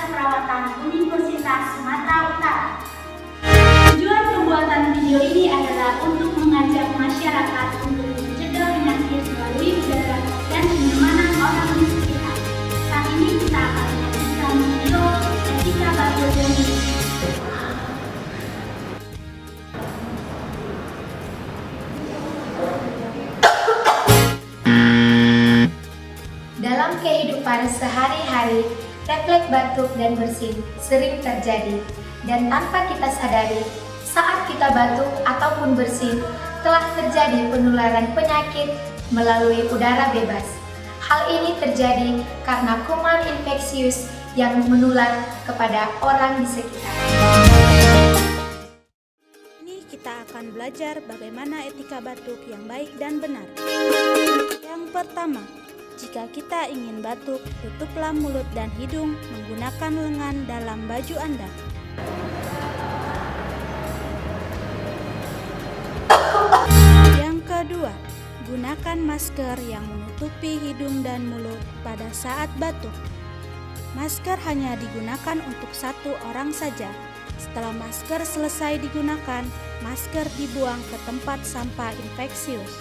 Keperawatan Universitas Sumatera Utara. Tujuan pembuatan video ini adalah untuk mengajak masyarakat untuk mencegah penyakit melalui udara dan kenyamanan orang di sekitar. Saat ini kita akan menyaksikan video etika batuk ini. Dalam kehidupan sehari-hari, refleks batuk dan bersin sering terjadi, dan tanpa kita sadari, saat kita batuk ataupun bersin, telah terjadi penularan penyakit melalui udara bebas. Hal ini terjadi karena kuman infeksius yang menular kepada orang di sekitar. Ini kita akan belajar bagaimana etika batuk yang baik dan benar. Yang pertama, jika kita ingin batuk, tutuplah mulut dan hidung menggunakan lengan dalam baju Anda. Yang kedua, gunakan masker yang menutupi hidung dan mulut pada saat batuk. Masker hanya digunakan untuk satu orang saja. Setelah masker selesai digunakan, masker dibuang ke tempat sampah infeksius.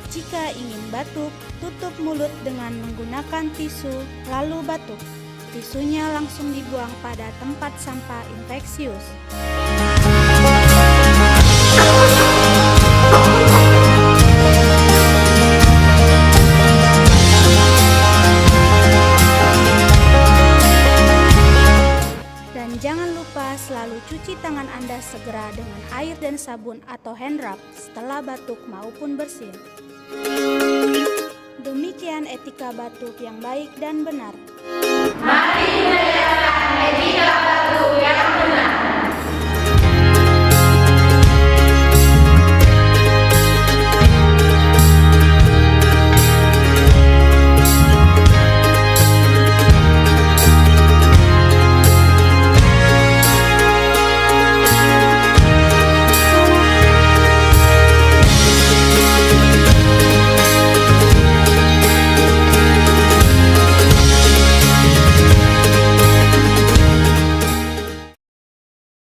Jika ingin batuk, tutup mulut dengan menggunakan tisu, lalu batuk. Tisunya langsung dibuang pada tempat sampah infeksius. Dan jangan lupa selalu cuci tangan Anda segera dengan air dan sabun atau hand rub setelah batuk maupun bersin. Demikian etika batuk yang baik dan benar. Mari menegakkan etika batuk